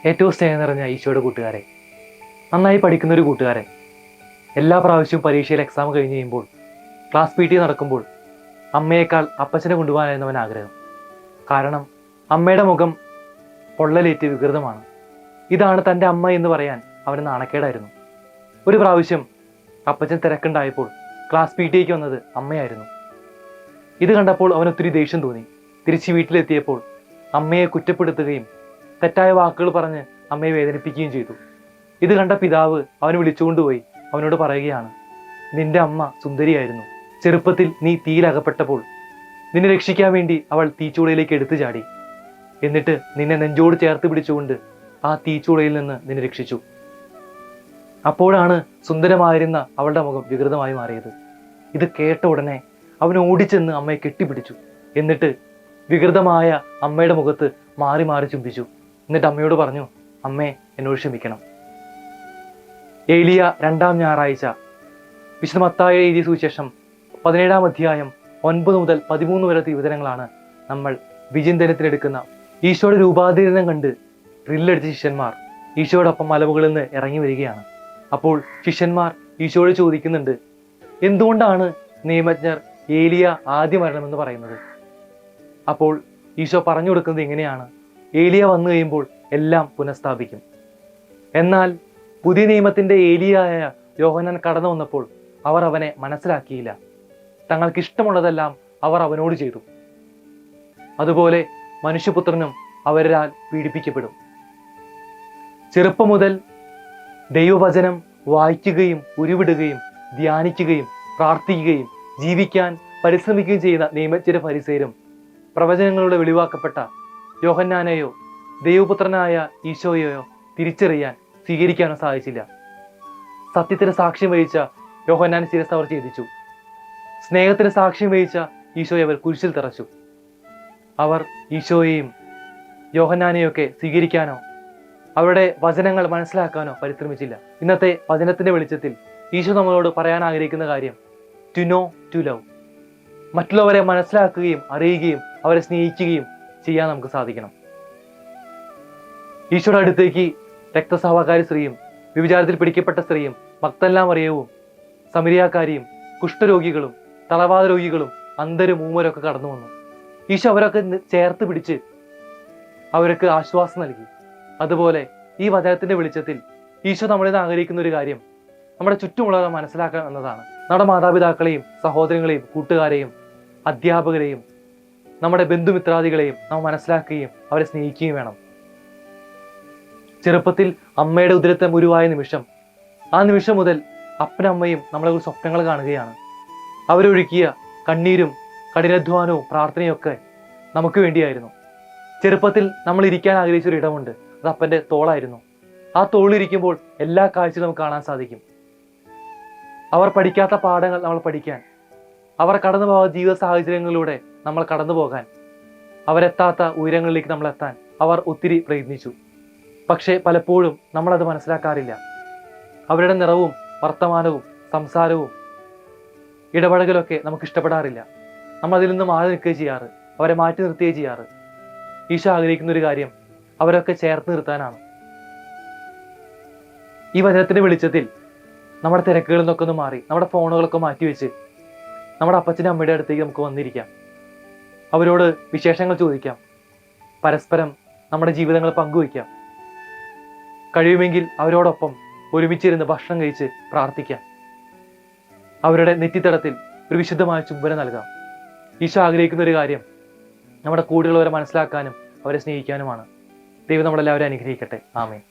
ഏറ്റവും സ്നേഹം നിറഞ്ഞ ഈശോയുടെ കൂട്ടുകാരെ, നന്നായി പഠിക്കുന്നൊരു കൂട്ടുകാരൻ, എല്ലാ പ്രാവശ്യവും പരീക്ഷയിൽ എക്സാം കഴിഞ്ഞ് കഴിയുമ്പോൾ ക്ലാസ് PT നടക്കുമ്പോൾ അമ്മയേക്കാൾ അപ്പച്ചനെ കൊണ്ടുപോകാനായിരുന്നു അവൻ ആഗ്രഹം. കാരണം അമ്മയുടെ മുഖം പൊള്ളലേറ്റ് വികൃതമാണ്. ഇതാണ് തൻ്റെ അമ്മ എന്ന് പറയാൻ അവന് നാണക്കേടായിരുന്നു. ഒരു പ്രാവശ്യം അപ്പച്ചൻ തിരക്കുണ്ടായപ്പോൾ ക്ലാസ് PTക്ക് വന്നത് അമ്മയായിരുന്നു. ഇത് കണ്ടപ്പോൾ അവനൊത്തിരി ദേഷ്യം തോന്നി. തിരിച്ച് വീട്ടിലെത്തിയപ്പോൾ അമ്മയെ കുറ്റപ്പെടുത്തുകയും തെറ്റായ വാക്കുകൾ പറഞ്ഞ് അമ്മയെ വേദനിപ്പിക്കുകയും ചെയ്തു. ഇത് കണ്ട പിതാവ് അവനെ വിളിച്ചുകൊണ്ടുപോയി അവനോട് പറയുകയാണ്, നിന്റെ അമ്മ സുന്ദരിയായിരുന്നു. ചെറുപ്പത്തിൽ നീ തീയിലകപ്പെട്ടപ്പോൾ നിന്നെ രക്ഷിക്കാൻ വേണ്ടി അവൾ തീച്ചൂളയിലേക്ക് എടുത്തു ചാടി. എന്നിട്ട് നിന്നെ നെഞ്ചോട് ചേർത്ത് പിടിച്ചുകൊണ്ട് ആ തീച്ചൂളയിൽ നിന്ന് നിന്നെ രക്ഷിച്ചു. അപ്പോഴാണ് സുന്ദരമായിരുന്ന അവളുടെ മുഖം വികൃതമായി മാറിയത്. ഇത് കേട്ട ഉടനെ അവൻ ഓടിച്ചെന്ന് അമ്മയെ കെട്ടിപ്പിടിച്ചു. എന്നിട്ട് വികൃതമായ അമ്മയുടെ മുഖത്ത് മാറി മാറി ചുംബിച്ചു. എന്നിട്ട് അമ്മയോട് പറഞ്ഞു, അമ്മേ, എന്നോട് ക്ഷമിക്കണം. ഏലിയ 2-ാം ഞായറാഴ്ച. വിശുദ്ധ മത്തായി എഴുതിയ സുവിശേഷം 17-ാം അധ്യായം 9 മുതൽ 13 വരെ തിരുവചനങ്ങളാണ് നമ്മൾ വിചിന്തനത്തിലെടുക്കുന്ന. ഈശോയുടെ രൂപാന്തരം കണ്ട് ത്രില്ലടിച്ച ശിഷ്യന്മാർ ഈശോയോടൊപ്പം മലമുകളിൽ നിന്ന് ഇറങ്ങി വരികയാണ്. അപ്പോൾ ശിഷ്യന്മാർ ഈശോയോട് ചോദിക്കുന്നുണ്ട്, എന്തുകൊണ്ടാണ് നിയമജ്ഞർ ഏലിയ ആദ്യം വരണമെന്ന് പറയുന്നത്? അപ്പോൾ ഈശോ പറഞ്ഞു കൊടുക്കുന്നത് ഇങ്ങനെയാണ്, ഏലിയ വന്നു കഴിയുമ്പോൾ എല്ലാം പുനഃസ്ഥാപിക്കും. എന്നാൽ പുതിയ നിയമത്തിന്റെ ഏലിയായ യോഹന്നാൻ കടന്നു വന്നപ്പോൾ അവർ അവനെ മനസ്സിലാക്കിയില്ല. തങ്ങൾക്ക് ഇഷ്ടമുള്ളതെല്ലാം അവർ അവനോട് ചെയ്തു. അതുപോലെ മനുഷ്യപുത്രനും അവരാൽ പീഡിപ്പിക്കപ്പെടും. ചെറുപ്പം മുതൽ ദൈവവചനം വായിക്കുകയും ഉരുവിടുകയും ധ്യാനിക്കുകയും പ്രാർത്ഥിക്കുകയും ജീവിക്കാൻ പരിശ്രമിക്കുകയും ചെയ്യുന്ന നിയമജ്ഞരും ഫരിസേയരും പ്രവചനങ്ങളുടെ വെളിവാക്കപ്പെട്ട യോഹന്നാനെയോ ദൈവപുത്രനായ ഈശോയെയോ തിരിച്ചറിയാൻ സ്വീകരിക്കാനോ സാധിച്ചില്ല. സത്യത്തിന് സാക്ഷ്യം വഹിച്ച യോഹന്നാൻ ശിരസ് അവർ ഛേദിച്ചു. സ്നേഹത്തിന് സാക്ഷ്യം വഹിച്ച ഈശോയെ അവർ കുരിശിൽ തറച്ചു. അവർ ഈശോയെയും യോഹന്നാനെയൊക്കെ സ്വീകരിക്കാനോ അവരുടെ വചനങ്ങൾ മനസ്സിലാക്കാനോ പരിശ്രമിച്ചില്ല. ഇന്നത്തെ വചനത്തിന്റെ വെളിച്ചത്തിൽ ഈശോ നമ്മളോട് പറയാൻ ആഗ്രഹിക്കുന്ന കാര്യം, ടു നോ ടു ലവ്. മറ്റുള്ളവരെ മനസ്സിലാക്കുകയും അറിയുകയും അവരെ സ്നേഹിക്കുകയും ചെയ്യാൻ നമുക്ക് സാധിക്കണം. ഈശോയുടെ അടുത്തേക്ക് രക്തസ്രാവക്കാരി സ്ത്രീയും വ്യഭിചാരത്തിൽ പിടിക്കപ്പെട്ട സ്ത്രീയും മഗ്ദലന മറിയവും സമരിയാക്കാരിയും കുഷ്ഠരോഗികളും തളവാത രോഗികളും അന്ധരും മൂമരൊക്കെ കടന്നു വന്നു. ഈശോ അവരൊക്കെ ചേർത്ത് പിടിച്ച് അവർക്ക് ആശ്വാസം നൽകി. അതുപോലെ ഈ വചനത്തിന്റെ വെളിച്ചത്തിൽ ഈശോ നമ്മളിൽ നിന്ന് ആഗ്രഹിക്കുന്ന ഒരു കാര്യം നമ്മുടെ ചുറ്റുമുള്ളവരെ മനസ്സിലാക്കണം എന്നതാണ്. നമ്മുടെ മാതാപിതാക്കളെയും സഹോദരങ്ങളെയും കൂട്ടുകാരെയും അധ്യാപകരെയും നമ്മുടെ ബന്ധുമിത്രാദികളെയും നാം മനസ്സിലാക്കുകയും അവരെ സ്നേഹിക്കുകയും വേണം. ചെറുപ്പത്തിൽ അമ്മയുടെ ഉദരത്തെ മുരുവായ നിമിഷം, ആ നിമിഷം മുതൽ അപ്പനും അമ്മയും നമ്മളെ ഒരു സ്വപ്നങ്ങൾ കാണുകയാണ്. അവരൊഴുക്കിയ കണ്ണീരും കഠിനാധ്വാനവും പ്രാർത്ഥനയൊക്കെ നമുക്ക് വേണ്ടിയായിരുന്നു. ചെറുപ്പത്തിൽ നമ്മൾ ഇരിക്കാൻ ആഗ്രഹിച്ച ഒരു ഇടമുണ്ട്, അത് അപ്പൻ്റെ തോളായിരുന്നു. ആ തോളിരിക്കുമ്പോൾ എല്ലാ കാഴ്ചകളും നമുക്ക് കാണാൻ സാധിക്കും. അവർ പഠിക്കാത്ത പാഠങ്ങൾ നമ്മൾ പഠിക്കാൻ, അവർ കടന്നു പോകാത്ത ജീവിത സാഹചര്യങ്ങളിലൂടെ നമ്മൾ കടന്നു പോകാൻ, അവരെത്താത്ത ഉയരങ്ങളിലേക്ക് നമ്മൾ എത്താൻ അവർ ഒത്തിരി പ്രയത്നിച്ചു. പക്ഷേ പലപ്പോഴും നമ്മളത് മനസ്സിലാക്കാറില്ല. അവരുടെ നിറവും വർത്തമാനവും സംസാരവും ഇടപെടലൊക്കെ നമുക്ക് ഇഷ്ടപ്പെടാറില്ല. നമ്മൾ അതിൽ നിന്ന് മാറി നിൽക്കുകയും ചെയ്യാറ്, അവരെ മാറ്റി നിർത്തുകയും ചെയ്യാറ്. ഈശോ ആഗ്രഹിക്കുന്ന ഒരു കാര്യം അവരൊക്കെ ചേർത്ത് നിർത്താനാണ്. ഈ വചനത്തിന്റെ വെളിച്ചത്തിൽ നമ്മുടെ തിരക്കുകളിൽ നിന്നൊക്കെ ഒന്ന് മാറി നമ്മുടെ ഫോണുകളൊക്കെ മാറ്റിവെച്ച് നമ്മുടെ അപ്പച്ചനും അമ്മയുടെ അടുത്തേക്ക് നമുക്ക് വന്നിരിക്കാം. അവരോട് വിശേഷങ്ങൾ ചോദിക്കാം, പരസ്പരം നമ്മുടെ ജീവിതങ്ങൾ പങ്കുവയ്ക്കാം. കഴിയുമെങ്കിൽ അവരോടൊപ്പം ഒരുമിച്ചിരുന്ന് ഭക്ഷണം കഴിച്ച് പ്രാർത്ഥിക്കാം. അവരുടെ നെറ്റിത്തടത്തിൽ ഒരു വിശുദ്ധമായ ചുംബനം നൽകാം. ഈശോ ആഗ്രഹിക്കുന്ന ഒരു കാര്യം നമ്മുടെ കൂടെയുള്ളവരെ മനസ്സിലാക്കാനും അവരെ സ്നേഹിക്കാനുമാണ്. ദൈവം നമ്മളെല്ലാവരും അനുഗ്രഹിക്കട്ടെ. ആമേൻ.